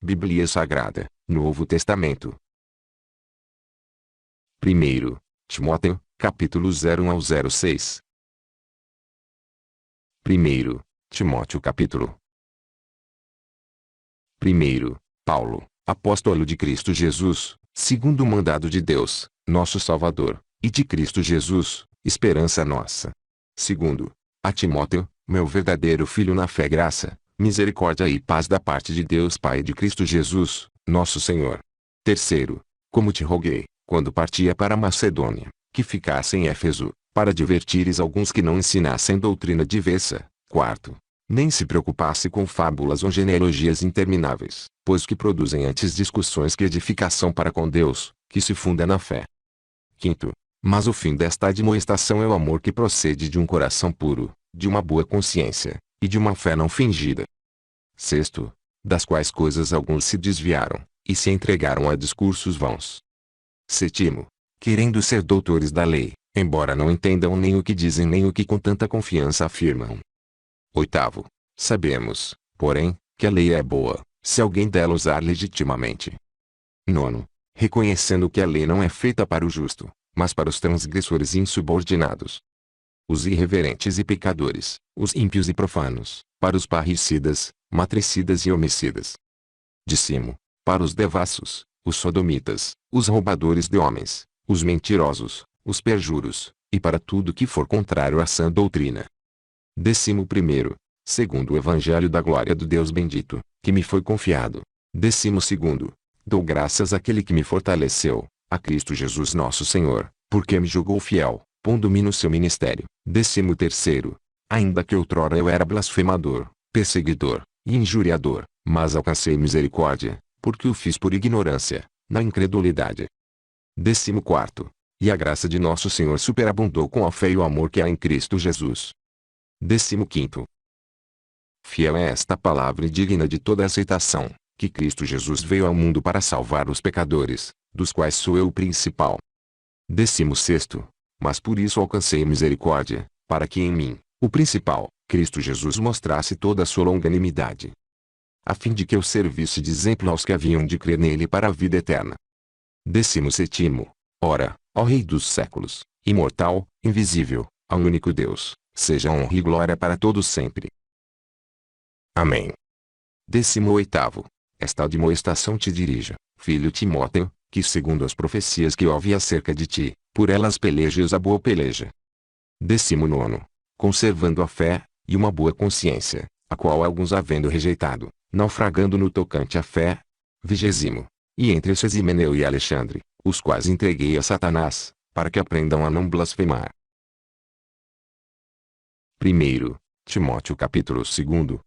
Bíblia Sagrada, Novo Testamento. 1 Timóteo, capítulo 01 ao 06. 1 Timóteo capítulo 1. Paulo, apóstolo de Cristo Jesus, segundo o mandado de Deus, nosso Salvador, e de Cristo Jesus, esperança nossa. 2. A Timóteo, meu verdadeiro filho na fé, graça, misericórdia e paz da parte de Deus Pai e de Cristo Jesus, nosso Senhor. 3. Como te roguei, quando partia para a Macedônia, que ficasse em Éfeso, para divertires alguns que não ensinassem doutrina diversa. 4. Nem se preocupasse com fábulas ou genealogias intermináveis, pois que produzem antes discussões que edificação para com Deus, que se funda na fé. 5. Mas o fim desta admoestação é o amor que procede de um coração puro, de uma boa consciência, e de uma fé não fingida. 6. Das quais coisas alguns se desviaram, e se entregaram a discursos vãos. 7. Querendo ser doutores da lei, embora não entendam nem o que dizem nem o que com tanta confiança afirmam. 8. Sabemos, porém, que a lei é boa, se alguém dela usar legitimamente. 9. Reconhecendo que a lei não é feita para o justo, mas para os transgressores e insubordinados, os irreverentes e pecadores, os ímpios e profanos, para os parricidas, matricidas e homicidas. 10. Para os devassos, os sodomitas, os roubadores de homens, os mentirosos, os perjuros, e para tudo que for contrário à sã doutrina. 11. Segundo o Evangelho da glória do Deus bendito, que me foi confiado. 12. Dou graças àquele que me fortaleceu, a Cristo Jesus nosso Senhor, porque me julgou fiel, pondo-me no seu ministério. 13. Ainda que outrora eu era blasfemador, perseguidor, e injuriador, mas alcancei misericórdia, porque o fiz por ignorância, na incredulidade. 14. E a graça de nosso Senhor superabundou com a fé e o amor que há em Cristo Jesus. 15. Fiel é esta palavra e digna de toda aceitação, que Cristo Jesus veio ao mundo para salvar os pecadores, dos quais sou eu o principal. 16. Mas por isso alcancei misericórdia, para que em mim, o principal, Cristo Jesus mostrasse toda a sua longanimidade, a fim de que eu servisse de exemplo aos que haviam de crer nele para a vida eterna. 17. Ora, ó Rei dos séculos, imortal, invisível, ao único Deus, seja honra e glória para todos sempre. Amém. 18. Esta admoestação te dirija, filho Timóteo, que segundo as profecias que ouvi acerca de ti, por elas pelejes a boa peleja. 19. Conservando a fé, e uma boa consciência, a qual alguns havendo rejeitado, naufragando no tocante à fé. 20. E entre esses Himeneu e Alexandre, os quais entreguei a Satanás, para que aprendam a não blasfemar. 1 Timóteo capítulo 2.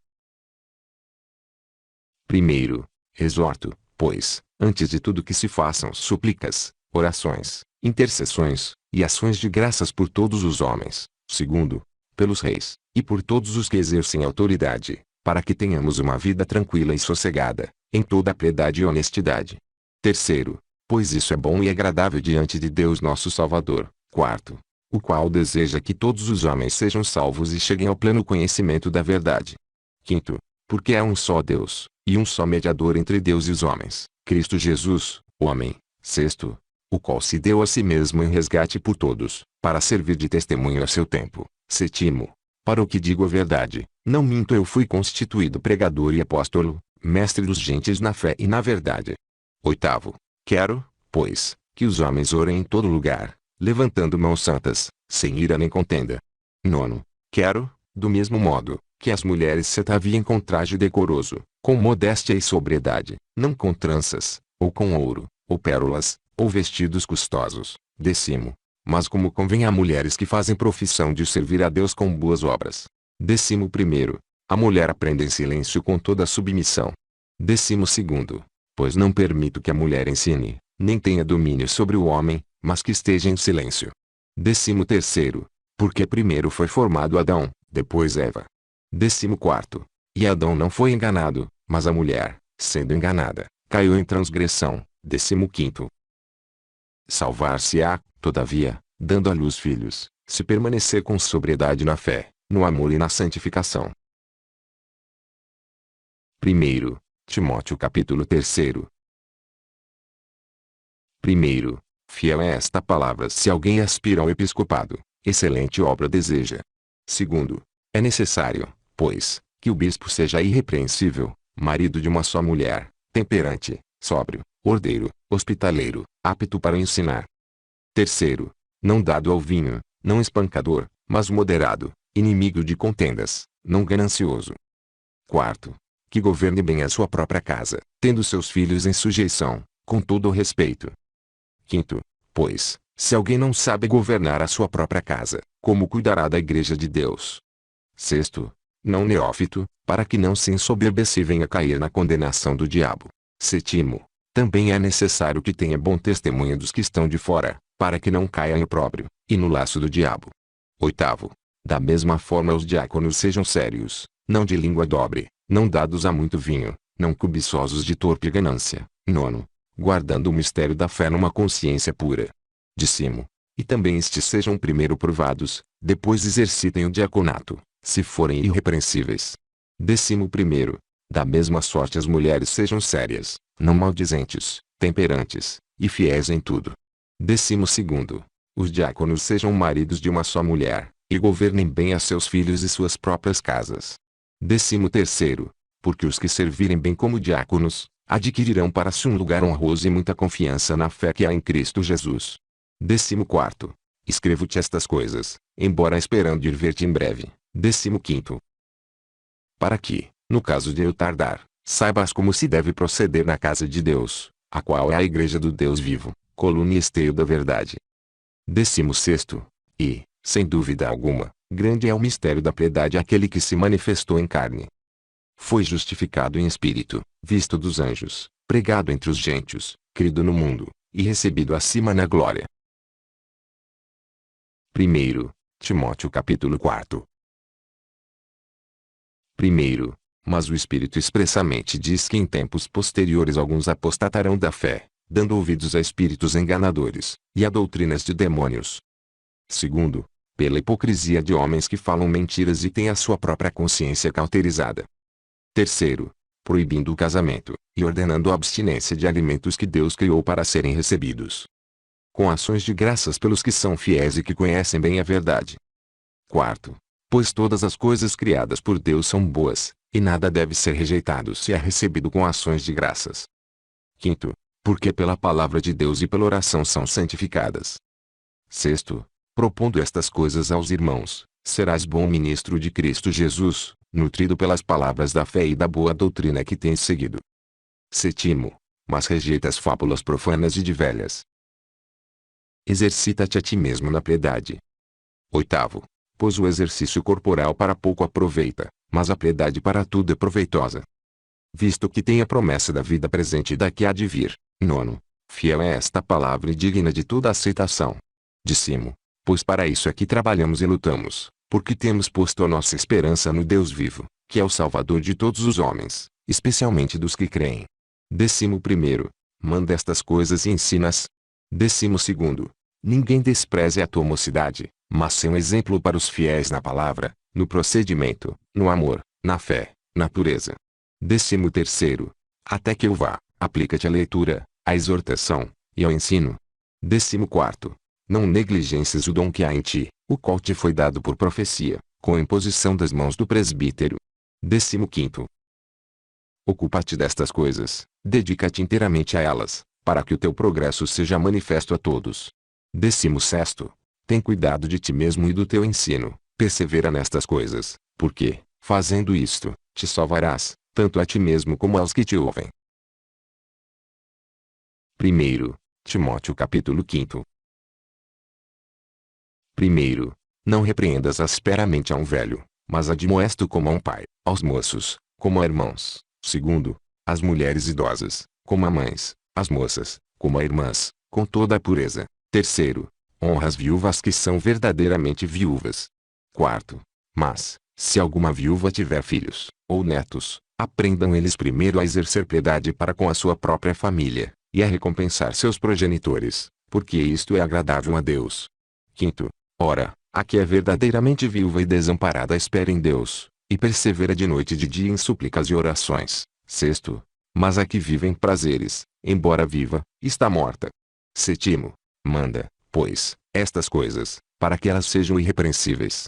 1. Exorto, pois, antes de tudo que se façam súplicas, orações, intercessões, e ações de graças por todos os homens. 2. Pelos reis, e por todos os que exercem autoridade, para que tenhamos uma vida tranquila e sossegada, em toda a piedade e honestidade. 3. Pois isso é bom e agradável diante de Deus nosso Salvador. 4. O qual deseja que todos os homens sejam salvos e cheguem ao pleno conhecimento da verdade. 5. Porque há um só Deus, e um só mediador entre Deus e os homens, Cristo Jesus, o homem. 6. O qual se deu a si mesmo em resgate por todos, para servir de testemunho a seu tempo. 7. Para o que digo a verdade, não minto, eu fui constituído pregador e apóstolo, mestre dos gentios na fé e na verdade. 8. Quero, pois, que os homens orem em todo lugar, levantando mãos santas, sem ira nem contenda. 9. Quero, do mesmo modo, que as mulheres se ataviem com traje decoroso, com modéstia e sobriedade, não com tranças, ou com ouro, ou pérolas, ou vestidos custosos. 10. Mas como convém a mulheres que fazem profissão de servir a Deus com boas obras. 11. A mulher aprenda em silêncio com toda a submissão. 12. Pois não permito que a mulher ensine, nem tenha domínio sobre o homem, mas que esteja em silêncio. 13. Porque primeiro foi formado Adão, depois Eva. 14. E Adão não foi enganado, mas a mulher, sendo enganada, caiu em transgressão. 15. Salvar-se-á, todavia, dando à luz filhos, se permanecer com sobriedade na fé, no amor e na santificação. 1 Timóteo capítulo 3. Primeiro, fiel é esta palavra se alguém aspira ao episcopado, excelente obra deseja. Segundo, é necessário, pois, que o bispo seja irrepreensível, marido de uma só mulher, temperante, sóbrio, ordeiro, hospitaleiro, apto para ensinar. Terceiro, não dado ao vinho, não espancador, mas moderado, inimigo de contendas, não ganancioso. Quarto, que governe bem a sua própria casa, tendo seus filhos em sujeição, com todo o respeito. Quinto, pois, se alguém não sabe governar a sua própria casa, como cuidará da igreja de Deus? Sexto, não neófito, para que não se ensoberbece e venha cair na condenação do diabo. Sétimo, também é necessário que tenha bom testemunho dos que estão de fora, para que não caia em opróbrio, e no laço do diabo. Oitavo, da mesma forma os diáconos sejam sérios, não de língua dobre, não dados a muito vinho, não cobiçosos de torpe ganância. Nono, guardando o mistério da fé numa consciência pura. Décimo, e também estes sejam primeiro provados, depois exercitem o diaconato, se forem irrepreensíveis. 11º, da mesma sorte as mulheres sejam sérias, não maldizentes, temperantes, e fiéis em tudo. 12º, os diáconos sejam maridos de uma só mulher, e governem bem a seus filhos e suas próprias casas. 13º, porque os que servirem bem como diáconos, adquirirão para si um lugar honroso e muita confiança na fé que há em Cristo Jesus. 14º, escrevo-te estas coisas, embora esperando ir ver-te em breve. 15º, para que, no caso de eu tardar, saibas como se deve proceder na casa de Deus, a qual é a igreja do Deus vivo, coluna e esteio da verdade. 16º, e, sem dúvida alguma, grande é o mistério da piedade àquele que se manifestou em carne. Foi justificado em espírito, visto dos anjos, pregado entre os gentios, crido no mundo, e recebido acima na glória. 1 Timóteo capítulo 4. Primeiro, mas o Espírito expressamente diz que em tempos posteriores alguns apostatarão da fé, dando ouvidos a espíritos enganadores, e a doutrinas de demônios. Segundo, pela hipocrisia de homens que falam mentiras e têm a sua própria consciência cauterizada. Terceiro, proibindo o casamento, e ordenando a abstinência de alimentos que Deus criou para serem recebidos com ações de graças pelos que são fiéis e que conhecem bem a verdade. Quarto, pois todas as coisas criadas por Deus são boas, e nada deve ser rejeitado se é recebido com ações de graças. Quinto, porque pela palavra de Deus e pela oração são santificadas. Sexto, propondo estas coisas aos irmãos, serás bom ministro de Cristo Jesus, nutrido pelas palavras da fé e da boa doutrina que tens seguido. Sétimo, mas rejeita as fábulas profanas e de velhas. Exercita-te a ti mesmo na piedade. Oitavo, pois o exercício corporal para pouco aproveita, mas a piedade para tudo é proveitosa, visto que tem a promessa da vida presente e da que há de vir. Nono, fiel é esta palavra e digna de toda aceitação. Décimo, pois para isso é que trabalhamos e lutamos, porque temos posto a nossa esperança no Deus vivo, que é o Salvador de todos os homens, especialmente dos que creem. 11º, manda estas coisas e ensina-as. 12º, ninguém despreze a tua mocidade, mas seja um exemplo para os fiéis na palavra, no procedimento, no amor, na fé, na pureza. 13º, até que eu vá, aplica-te à leitura, à exortação, e ao ensino. 14º, não negligencies o dom que há em ti, o qual te foi dado por profecia, com a imposição das mãos do presbítero. 15º, ocupa-te destas coisas, dedica-te inteiramente a elas, para que o teu progresso seja manifesto a todos. 16º, tem cuidado de ti mesmo e do teu ensino, persevera nestas coisas, porque, fazendo isto, te salvarás, tanto a ti mesmo como aos que te ouvem. 1 Timóteo capítulo 5. Primeiro, não repreendas asperamente a um velho, mas admoesta-o como a um pai, aos moços, como a irmãos. Segundo, às mulheres idosas, como a mães, às moças, como a irmãs, com toda a pureza. Terceiro, honra as viúvas que são verdadeiramente viúvas. Quarto, mas, se alguma viúva tiver filhos, ou netos, aprendam eles primeiro a exercer piedade para com a sua própria família, e a recompensar seus progenitores, porque isto é agradável a Deus. Quinto, ora, a que é verdadeiramente viúva e desamparada espera em Deus, e persevera de noite e de dia em súplicas e orações. Sexto, mas a que vive em prazeres, embora viva, está morta. Sétimo, manda, pois, estas coisas, para que elas sejam irrepreensíveis.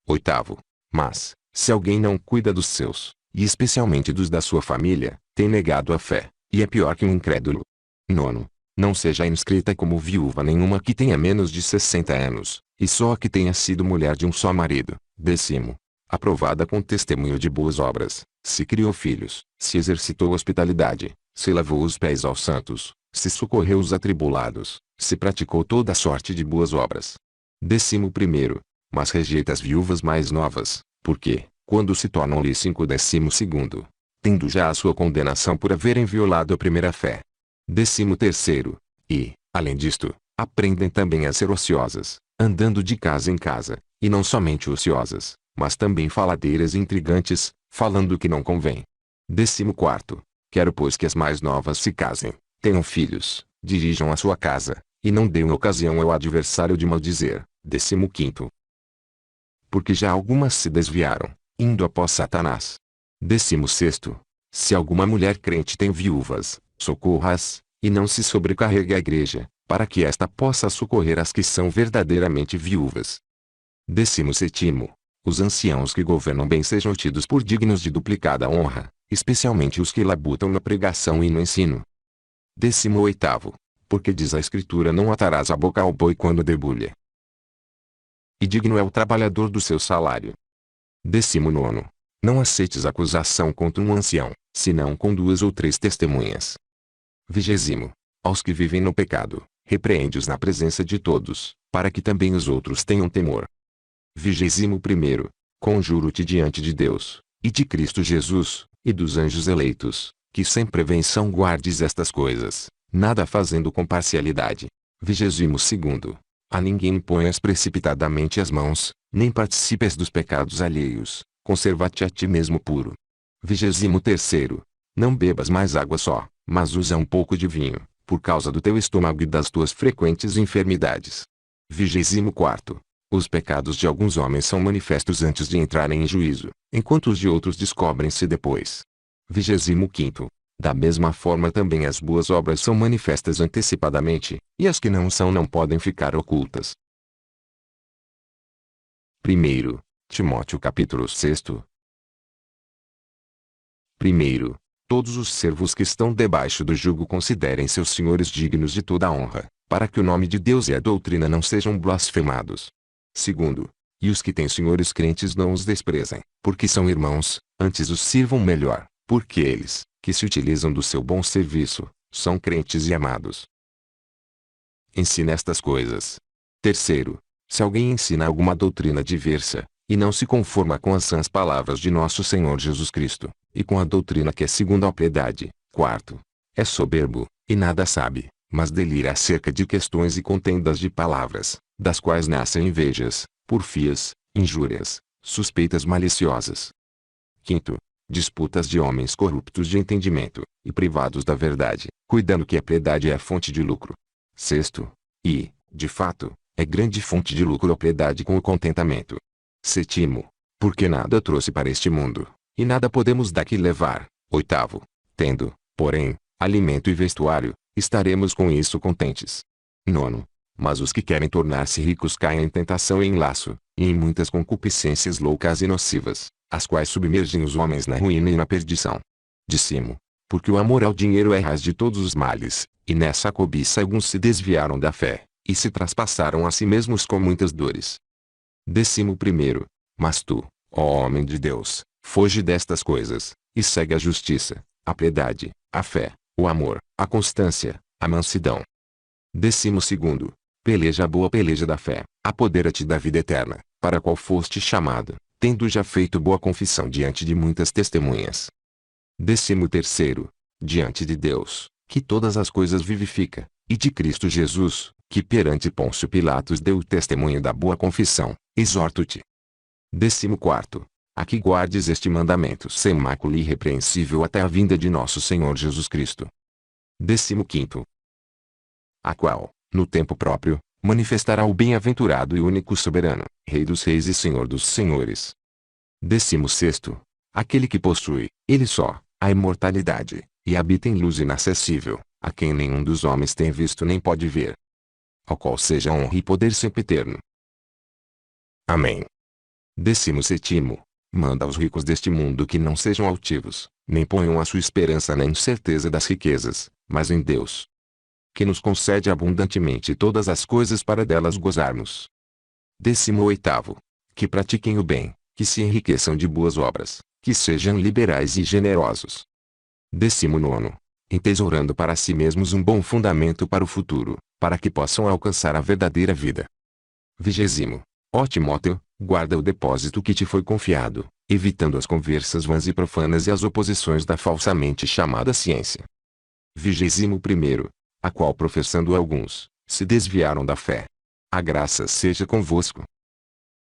Oitavo, mas, se alguém não cuida dos seus, e especialmente dos da sua família, tem negado a fé, e é pior que um incrédulo. Nono, não seja inscrita como viúva nenhuma que tenha menos de 60 anos, e só a que tenha sido mulher de um só marido. Décimo, aprovada com testemunho de boas obras, se criou filhos, se exercitou hospitalidade, se lavou os pés aos santos, se socorreu os atribulados, se praticou toda sorte de boas obras. 11º, mas rejeita as viúvas mais novas, porque, quando se tornam-lhe 12º, tendo já a sua condenação por haverem violado a primeira fé. 13º, e, além disto, aprendem também a ser ociosas, andando de casa em casa, e não somente ociosas, mas também faladeiras e intrigantes, falando o que não convém. 14º, quero pois que as mais novas se casem, tenham filhos, dirijam a sua casa, e não deem ocasião ao adversário de maldizer. 15º, porque já algumas se desviaram, indo após Satanás. 16º, se alguma mulher crente tem viúvas, socorra-as, e não se sobrecarregue a igreja, para que esta possa socorrer as que são verdadeiramente viúvas. 17º, os anciãos que governam bem sejam tidos por dignos de duplicada honra, especialmente os que labutam na pregação e no ensino. 18º, porque diz a Escritura: não atarás a boca ao boi quando debulha. E digno é o trabalhador do seu salário. 19º, não aceites acusação contra um ancião, senão com 2 ou 3 testemunhas. 20º, aos que vivem no pecado, repreende-os na presença de todos, para que também os outros tenham temor. 21º, conjuro-te diante de Deus, e de Cristo Jesus, e dos anjos eleitos, que sem prevenção guardes estas coisas, nada fazendo com parcialidade. 22º, a ninguém imponhas precipitadamente as mãos, nem participes dos pecados alheios, conserva-te a ti mesmo puro. 23º, não bebas mais água só, mas usa um pouco de vinho, por causa do teu estômago e das tuas frequentes enfermidades. 24º, os pecados de alguns homens são manifestos antes de entrarem em juízo, enquanto os de outros descobrem-se depois. 25º, da mesma forma também as boas obras são manifestas antecipadamente, e as que não são não podem ficar ocultas. 1 Timóteo capítulo 6. 1. Todos os servos que estão debaixo do jugo considerem seus senhores dignos de toda a honra, para que o nome de Deus e a doutrina não sejam blasfemados. 2. E os que têm senhores crentes não os desprezem, porque são irmãos, antes os sirvam melhor, porque eles, que se utilizam do seu bom serviço, são crentes e amados. Ensina estas coisas. 3. Se alguém ensina alguma doutrina diversa, e não se conforma com as sãs palavras de nosso Senhor Jesus Cristo, e com a doutrina que é segundo a piedade. 4. É soberbo, e nada sabe, mas delira acerca de questões e contendas de palavras, das quais nascem invejas, porfias, injúrias, suspeitas maliciosas. 5. Disputas de homens corruptos de entendimento, e privados da verdade, cuidando que a piedade é a fonte de lucro. 6. E, de fato, é grande fonte de lucro a piedade com o contentamento. 7. Porque nada trouxe para este mundo, e nada podemos daqui levar. 8. Tendo, porém, alimento e vestuário, estaremos com isso contentes. 9. Mas os que querem tornar-se ricos caem em tentação e em laço, e em muitas concupiscências loucas e nocivas, as quais submergem os homens na ruína e na perdição. 10. Porque o amor ao dinheiro é raiz de todos os males, e nessa cobiça alguns se desviaram da fé, e se traspassaram a si mesmos com muitas dores. 11. Mas tu, ó homem de Deus, foge destas coisas, e segue a justiça, a piedade, a fé, o amor, a constância, a mansidão. 12. Peleja a boa peleja da fé, apodera-te da vida eterna, para a qual foste chamado, tendo já feito boa confissão diante de muitas testemunhas. 13. Diante de Deus, que todas as coisas vivifica, e de Cristo Jesus, que perante Pôncio Pilatos deu o testemunho da boa confissão, exorto-te. 14. A que guardes este mandamento sem mácula e irrepreensível até a vinda de nosso Senhor Jesus Cristo. 15. A qual, no tempo próprio, manifestará o bem-aventurado e único soberano, Rei dos reis e Senhor dos senhores. 16. Aquele que possui, ele só, a imortalidade, e habita em luz inacessível, a quem nenhum dos homens tem visto nem pode ver. Ao qual seja honra e poder sempiterno. Amém. 17º. Manda aos ricos deste mundo que não sejam altivos, nem ponham a sua esperança na incerteza das riquezas, mas em Deus, que nos concede abundantemente todas as coisas para delas gozarmos. 18º. Que pratiquem o bem, que se enriqueçam de boas obras, que sejam liberais e generosos. 19º. Entesourando para si mesmos um bom fundamento para o futuro, para que possam alcançar a verdadeira vida. 20º. Ó Timóteo, guarda o depósito que te foi confiado, evitando as conversas vãs e profanas e as oposições da falsamente chamada ciência. 21º. A qual professando alguns, se desviaram da fé. A graça seja convosco.